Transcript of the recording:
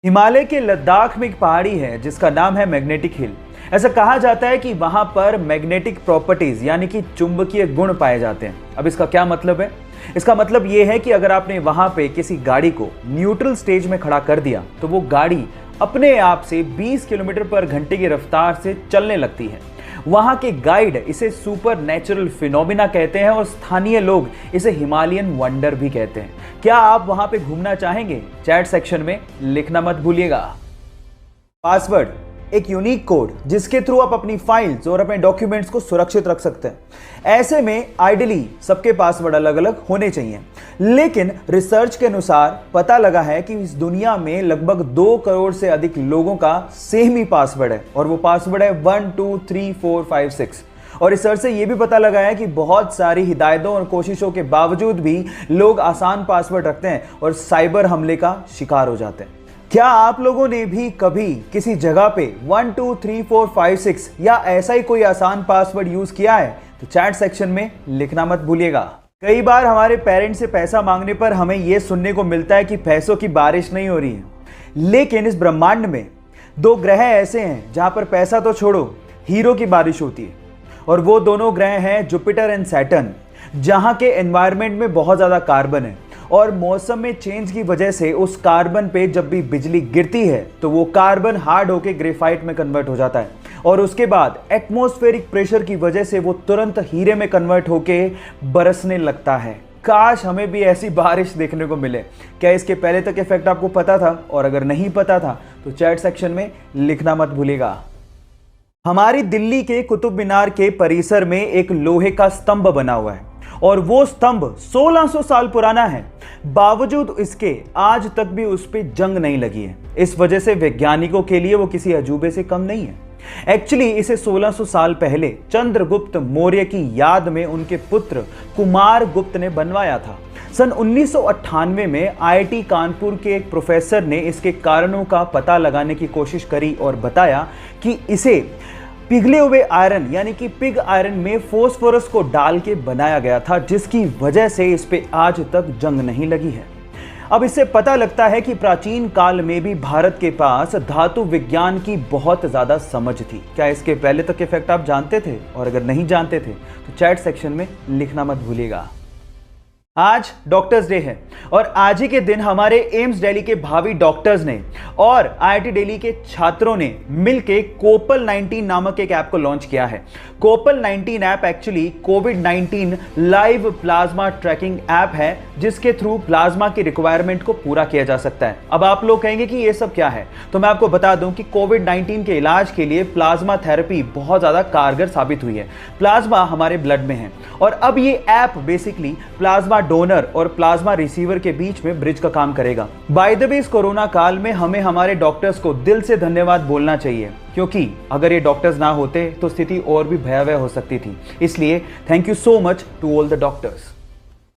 हिमालय के लद्दाख में एक पहाड़ी है जिसका नाम है मैग्नेटिक हिल। ऐसा कहा जाता है कि वहां पर मैग्नेटिक प्रॉपर्टीज यानी कि चुंबकीय गुण पाए जाते हैं। अब इसका क्या मतलब है? इसका मतलब यह है कि अगर आपने वहां पे किसी गाड़ी को न्यूट्रल स्टेज में खड़ा कर दिया तो वो गाड़ी अपने आप से 20 किलोमीटर पर घंटे की रफ्तार से चलने लगती है। वहां के गाइड इसे सुपर नेचुरल फिनोमिना कहते हैं और स्थानीय लोग इसे हिमालयन वंडर भी कहते हैं। क्या आप वहां पे घूमना चाहेंगे? चैट सेक्शन में लिखना मत भूलिएगा। पासवर्ड एक यूनिक कोड जिसके थ्रू आप अपनी फाइल्स और अपने डॉक्यूमेंट्स को सुरक्षित रख सकते हैं। ऐसे में आइडियली सबके पासवर्ड अलग अलग होने चाहिए, लेकिन रिसर्च के अनुसार पता लगा है कि इस दुनिया में लगभग 2 करोड़ से अधिक लोगों का सेम ही पासवर्ड है और वो पासवर्ड है 1 2 3 4 5 6। और रिसर्च से यह भी पता लगा है कि बहुत सारी हिदायतों और कोशिशों के बावजूद भी लोग आसान पासवर्ड रखते हैं और साइबर हमले का शिकार हो जाते हैं। क्या आप लोगों ने भी कभी किसी जगह पे 1 2 3 4 5 6 या ऐसा ही कोई आसान पासवर्ड यूज किया है? तो चैट सेक्शन में लिखना मत भूलिएगा। कई बार हमारे पेरेंट्स से पैसा मांगने पर हमें यह सुनने को मिलता है कि पैसों की बारिश नहीं हो रही है, लेकिन इस ब्रह्मांड में 2 ग्रह ऐसे हैं जहां पर पैसा तो छोड़ो, हीरो की बारिश होती है। और वो दोनों ग्रह हैं जुपिटर एंड सैटर्न, जहां के एनवायरनमेंट में बहुत ज्यादा कार्बन है और मौसम में चेंज की वजह से उस कार्बन पे जब भी बिजली गिरती है तो वो कार्बन हार्ड होकर ग्रेफाइट में कन्वर्ट हो जाता है और उसके बाद एटमॉस्फेरिक प्रेशर की वजह से वो तुरंत हीरे में कन्वर्ट होके बरसने लगता है। काश हमें भी ऐसी बारिश देखने को मिले। क्या इसके पहले तक इफेक्ट आपको पता था? और अगर नहीं पता था तो चैट सेक्शन में लिखना मत भूलिएगा। हमारी दिल्ली के कुतुब मीनार के परिसर में एक लोहे का स्तंभ बना हुआ है और वो स्तंभ 1600 साल पुराना है। बावजूद इसके आज तक भी उस पर जंग नहीं लगी है। इस वजह से वैज्ञानिकों के लिए वो किसी अजूबे से कम नहीं है। एक्चुअली इसे 1600 साल पहले चंद्रगुप्त मौर्य की याद में उनके पुत्र कुमार गुप्त ने बनवाया था। सन 1998 में आईआईटी कानपुर के एक प्रोफेसर ने इसके कारणों का पता लगाने की कोशिश करी और बताया कि इसे पिघले हुए आयरन यानी कि पिग आयरन में फोस्फोरस को डाल के बनाया गया था, जिसकी वजह से इस पे आज तक जंग नहीं लगी है। अब इससे पता लगता है कि प्राचीन काल में भी भारत के पास धातु विज्ञान की बहुत ज्यादा समझ थी। क्या इसके पहले तक इफेक्ट आप जानते थे? और अगर नहीं जानते थे तो चैट सेक्शन में लिखना मत भूलिएगा। आज डॉक्टर्स डे है और आज ही के दिन हमारे एम्स दिल्ली के भावी डॉक्टर्स ने और आईआईटी दिल्ली के छात्रों ने मिलकर कोपल 19 नामक एक ऐप को लॉन्च किया है। कोपल 19 ऐप एक्चुअली कोविड-19 लाइव प्लाज्मा ट्रैकिंग ऐप है, जिसके थ्रू प्लाज्मा की रिक्वायरमेंट को पूरा किया जा सकता है। अब आप लोग कहेंगे कि ये सब क्या है, तो मैं आपको बता दूं कि कोविड-19 के इलाज के लिए प्लाज्मा थेरेपी बहुत ज्यादा कारगर साबित हुई है। प्लाज्मा हमारे ब्लड में है और अब ये ऐप बेसिकली प्लाज्मा डोनर और प्लाज्मा रिसीवर के बीच में ब्रिज का काम करेगा। बाय द वे, इस कोरोना काल में हमें हमारे डॉक्टर्स को दिल से धन्यवाद बोलना चाहिए, क्योंकि अगर ये डॉक्टर्स ना होते तो स्थिति और भी भयावह हो सकती थी। इसलिए thank you so much to all the doctors.